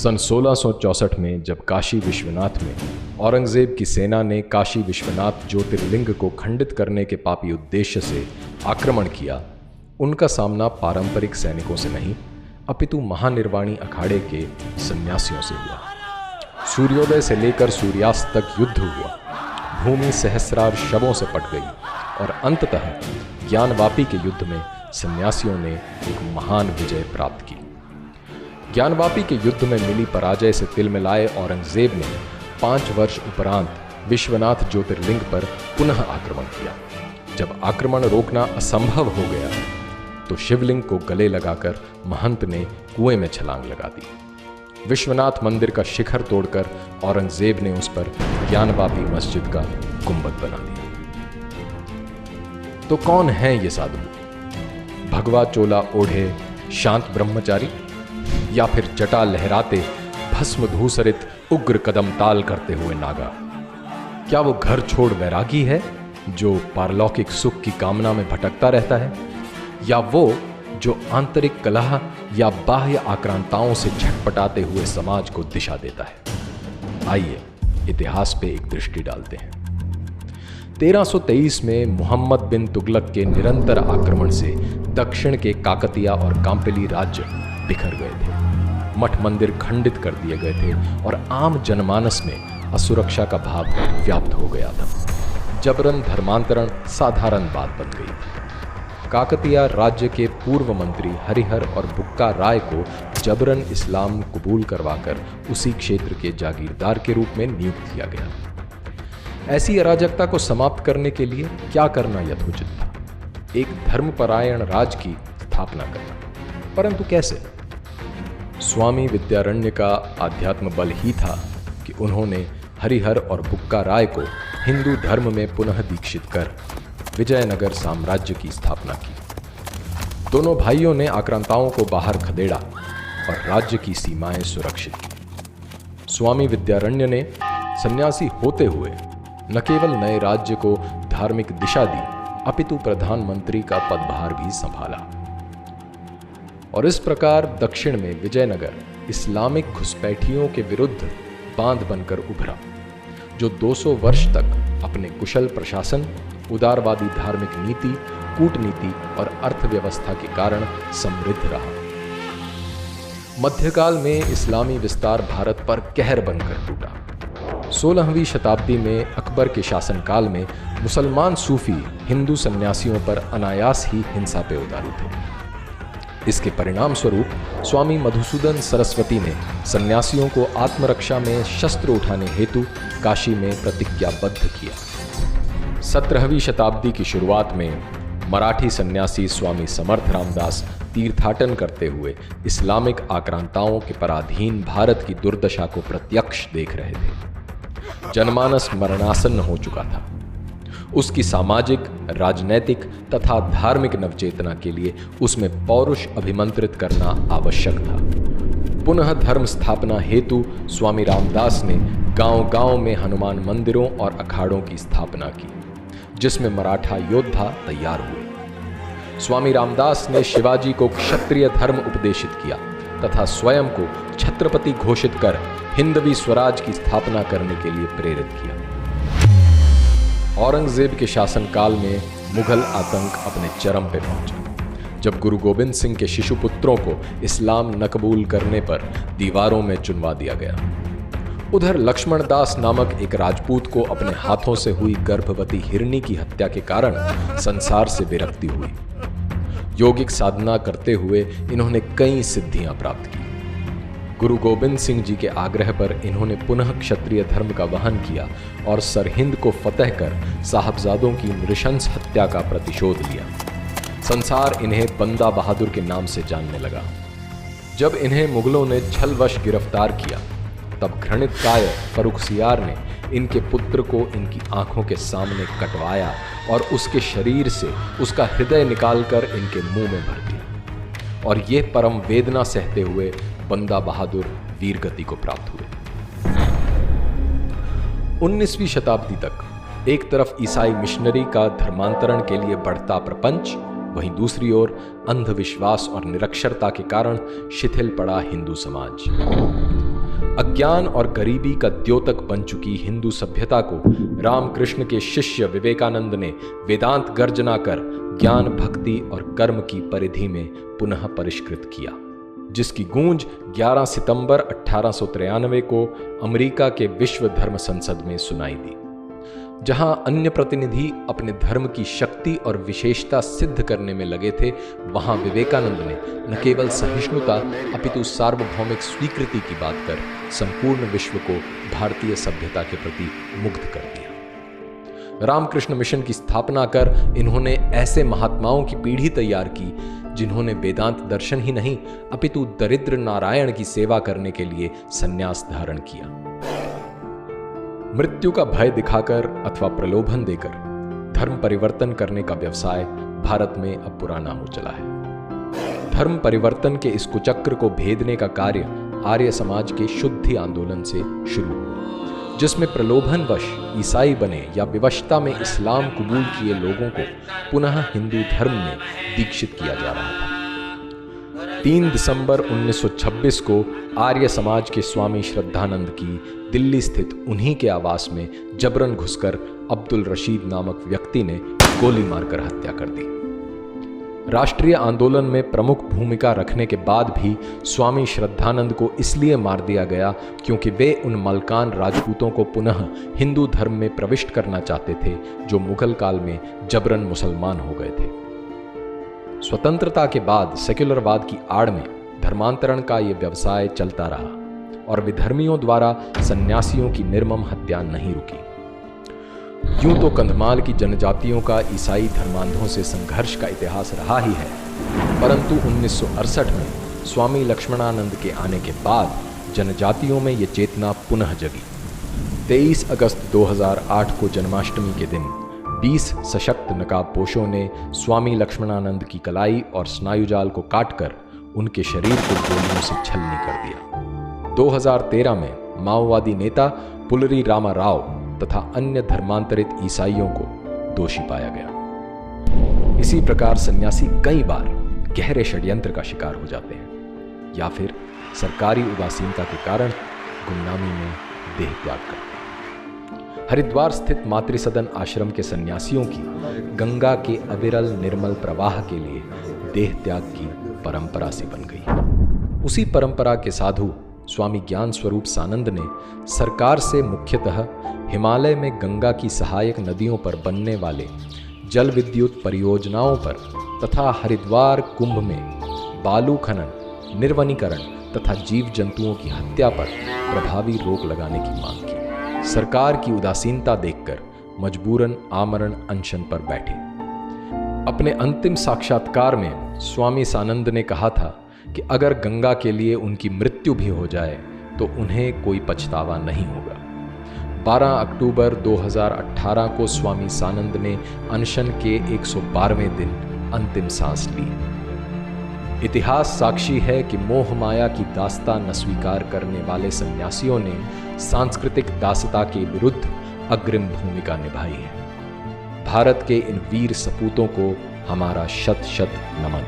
सन 1664 में जब काशी विश्वनाथ में औरंगजेब की सेना ने काशी विश्वनाथ ज्योतिर्लिंग को खंडित करने के पापी उद्देश्य से आक्रमण किया, उनका सामना पारंपरिक सैनिकों से नहीं अपितु महानिर्वाणी अखाड़े के सन्यासियों से हुआ। सूर्योदय से लेकर सूर्यास्त तक युद्ध हुआ, भूमि सहस्रार शवों से पट गई और अंततः ज्ञानवापी के युद्ध में सन्यासियों ने एक महान विजय प्राप्त की। ज्ञानवापी के युद्ध में मिली पराजय से तिलमिलाए औरंगजेब ने 5 वर्ष उपरांत विश्वनाथ ज्योतिर्लिंग पर पुनः आक्रमण किया। जब आक्रमण रोकना असंभव हो गया तो शिवलिंग को गले लगाकर महंत ने कुएं में छलांग लगा दी। विश्वनाथ मंदिर का शिखर तोड़कर औरंगजेब ने उस पर ज्ञानवापी मस्जिद का गुंबद बना दिया। तो कौन है ये साधु? भगवा चोला ओढ़े शांत ब्रह्मचारी, या फिर जटा लहराते भस्म धूसरित उग्र कदम ताल करते हुए नागा? क्या वो घर छोड़ वैरागी है जो पारलौकिक सुख की कामना में भटकता रहता है, या वो जो आंतरिक कलह या बाह्य आक्रांताओं से झटपटाते हुए समाज को दिशा देता है? आइए इतिहास पे एक दृष्टि डालते हैं। 1323 में मोहम्मद बिन तुगलक के निरंतर आक्रमण से दक्षिण के काकतिया और कांपिली राज्य बिखर गए थे। मठ मंदिर खंडित कर दिए गए थे और आम जनमानस में असुरक्षा का भाव व्याप्त हो गया था। जबरन धर्मांतरण साधारण बात बन गई थी। काकतिया राज्य के पूर्व मंत्री हरिहर और बुक्का राय को जबरन इस्लाम कबूल करवाकर उसी क्षेत्र के जागीरदार के रूप में नियुक्त किया गया। ऐसी अराजकता को समाप्त करने के लिए क्या करना यथोचित था? एक धर्मपरायण राज की स्थापना करना, परंतु कैसे? स्वामी विद्यारण्य का आध्यात्म बल ही था कि उन्होंने हरिहर और बुक्का राय को हिंदू धर्म में पुनः दीक्षित कर विजयनगर साम्राज्य की स्थापना की। दोनों भाइयों ने आक्रांताओं को बाहर खदेड़ा और राज्य की सीमाएं सुरक्षित की। स्वामी विद्यारण्य ने सन्यासी होते हुए न केवल नए राज्य को धार्मिक दिशा दी अपितु प्रधानमंत्री का पदभार भी संभाला। और इस प्रकार दक्षिण में विजयनगर इस्लामिक घुसपैठियों के विरुद्ध बांध बनकर उभरा, जो 200 वर्ष तक अपने कुशल प्रशासन, उदारवादी धार्मिक नीति, कूटनीति और अर्थव्यवस्था के कारण समृद्ध रहा। मध्यकाल में इस्लामी विस्तार भारत पर कहर बनकर टूटा। 16वीं शताब्दी में अकबर के शासनकाल में मुसलमान सूफी हिंदू सन्यासियों पर अनायास ही हिंसा पे उतारू थे। इसके परिणाम स्वरूप स्वामी मधुसूदन सरस्वती ने सन्यासियों को आत्मरक्षा में शस्त्र उठाने हेतु काशी में प्रतिज्ञाबद्ध किया। 17वीं शताब्दी की शुरुआत में मराठी सन्यासी स्वामी समर्थ रामदास तीर्थाटन करते हुए इस्लामिक आक्रांताओं के पराधीन भारत की दुर्दशा को प्रत्यक्ष देख रहे थे। जनमानस मरणासन्न हो चुका था। उसकी सामाजिक, राजनैतिक तथा धार्मिक नवचेतना के लिए उसमें पौरुष अभिमंत्रित करना आवश्यक था। पुनः धर्म स्थापना हेतु स्वामी रामदास ने गांव-गांव में हनुमान मंदिरों और अखाड़ों की स्थापना की, जिसमें मराठा योद्धा तैयार हुए। स्वामी रामदास ने शिवाजी को क्षत्रिय धर्म उपदेशित किया तथा स्वयं को छत्रपति घोषित कर हिंदवी स्वराज की स्थापना करने के लिए प्रेरित किया। औरंगजेब के शासनकाल में मुगल आतंक अपने चरम पे पहुंचा, जब गुरु गोविंद सिंह के शिशुपुत्रों को इस्लाम न कबूल करने पर दीवारों में चुनवा दिया गया। उधर लक्ष्मण दास नामक एक राजपूत को अपने हाथों से हुई गर्भवती हिरनी की हत्या के कारण संसार से विरक्ति हुई। योगिक साधना करते हुए इन्होंने कई सिद्धियां प्राप्त की। गुरु गोविंद सिंह जी के आग्रह पर इन्होंने पुनः क्षत्रिय धर्म का वहन किया और सरहिंद को फतह कर साहबजादों की नृशंस हत्या का प्रतिशोध लिया। संसार इन्हें बंदा बहादुर के नाम से जानने लगा। जब इन्हें मुगलों ने छलवश गिरफ्तार किया, तब घृणित काय फर्रुखसियार ने इनके पुत्र को इनकी आंखों के सामने कटवाया और उसके शरीर से उसका हृदय निकालकर इनके मुंह में भर दिया। और ये परम वेदना सहते हुए बंदा बहादुर वीरगति को प्राप्त हुए। 19वीं शताब्दी तक एक तरफ ईसाई मिशनरी का धर्मांतरण के लिए बढ़ता प्रपंच, वहीं दूसरी ओर अंधविश्वास और निरक्षरता के कारण शिथिल पड़ा हिंदू समाज। अज्ञान और गरीबी का द्योतक बन चुकी हिंदू सभ्यता को रामकृष्ण के शिष्य विवेकानंद ने वेदांत गर्जना कर ज्ञान, भक्ति और कर्म की परिधि में पुनः परिष्कृत किया, जिसकी गूंज 11 सितंबर 1893 को अमेरिका के विश्व धर्म संसद में सुनाई दी। जहां अन्य प्रतिनिधि अपने धर्म की शक्ति और विशेषता सिद्ध करने में लगे थे, वहां विवेकानंद ने न केवल सहिष्णुता अपितु सार्वभौमिक स्वीकृति की बात कर संपूर्ण विश्व को भारतीय सभ्यता के प्रति मुग्ध कर दिया। रामकृष्ण मिशन की स्थापना कर इन्होंने ऐसे महात्माओं की पीढ़ी तैयार की जिन्होंने वेदांत दर्शन ही नहीं अपितु दरिद्र नारायण की सेवा करने के लिए संन्यास धारण किया। मृत्यु का भय दिखाकर अथवा प्रलोभन देकर धर्म परिवर्तन करने का व्यवसाय भारत में अब पुराना हो चला है। धर्म परिवर्तन के इस कुचक्र को भेदने का कार्य आर्य समाज के शुद्धि आंदोलन से शुरू हुआ, जिसमें प्रलोभनवश ईसाई बने या विवशता में इस्लाम कबूल किए लोगों को पुनः हिंदू धर्म में दीक्षित किया जा रहा था। 3 दिसंबर 1926 को आर्य समाज के स्वामी श्रद्धानंद की दिल्ली स्थित उन्हीं के आवास में जबरन घुसकर अब्दुल रशीद नामक व्यक्ति ने गोली मारकर हत्या कर दी। राष्ट्रीय आंदोलन में प्रमुख भूमिका रखने के बाद भी स्वामी श्रद्धानंद को इसलिए मार दिया गया क्योंकि वे उन मलकान राजपूतों को पुनः हिंदू धर्म में प्रविष्ट करना चाहते थे जो मुगल काल में जबरन मुसलमान हो गए थे। स्वतंत्रता के बाद सेक्युलरवाद की आड़ में धर्मांतरण का ये व्यवसाय चलता रहा और विधर्मियों द्वारा सन्यासियों की निर्मम हत्या नहीं रुकी। यूं तो कंधमाल की जनजातियों का ईसाई धर्मांधों से संघर्ष का इतिहास रहा ही है, परंतु 1968 में स्वामी लक्ष्मणानंद के आने के बाद जनजातियों में ये चेतना पुनः जगी। 23 अगस्त 2008 को जन्माष्टमी के दिन 20 सशक्त नकाबपोशों ने स्वामी लक्ष्मणानंद की कलाई और स्नायुजाल को काटकर उनके शरीर को गोलियों से छलनी कर दिया। 2013 में माओवादी नेता पुलरी रामा राव तथा अन्य धर्मांतरित ईसाइयों को दोषी पाया गया। इसी प्रकार सन्यासी कई बार गहरे षड्यंत्र का शिकार हो जाते हैं या फिर सरकारी उदासीनता के कारण गुमनामी में देह त्याग करते हैं। हरिद्वार स्थित मातृसदन आश्रम के सन्यासियों की गंगा के अविरल निर्मल प्रवाह के लिए देह त्याग की परंपरा सी बन गई। उसी परंपरा के साधु स्वामी ज्ञान स्वरूप सानंद ने सरकार से मुख्यतः हिमालय में गंगा की सहायक नदियों पर बनने वाले जल विद्युत परियोजनाओं पर तथा हरिद्वार कुंभ में बालू खनन, निर्वनीकरण तथा जीव जंतुओं की हत्या पर प्रभावी रोक लगाने की मांग की। सरकार की उदासीनता देखकर मजबूरन आमरण अनशन पर बैठे। अपने अंतिम साक्षात्कार में स्वामी सानंद ने कहा था कि अगर गंगा के लिए उनकी मृत्यु भी हो जाए तो उन्हें कोई पछतावा नहीं होगा। 12 अक्टूबर 2018 को स्वामी सानंद ने अनशन के 112वें दिन अंतिम सांस ली। इतिहास साक्षी है कि मोह माया की दास्ता न स्वीकार करने वाले सन्यासियों ने सांस्कृतिक दासता के विरुद्ध अग्रिम भूमिका निभाई है। भारत के इन वीर सपूतों को हमारा शत शत नमन।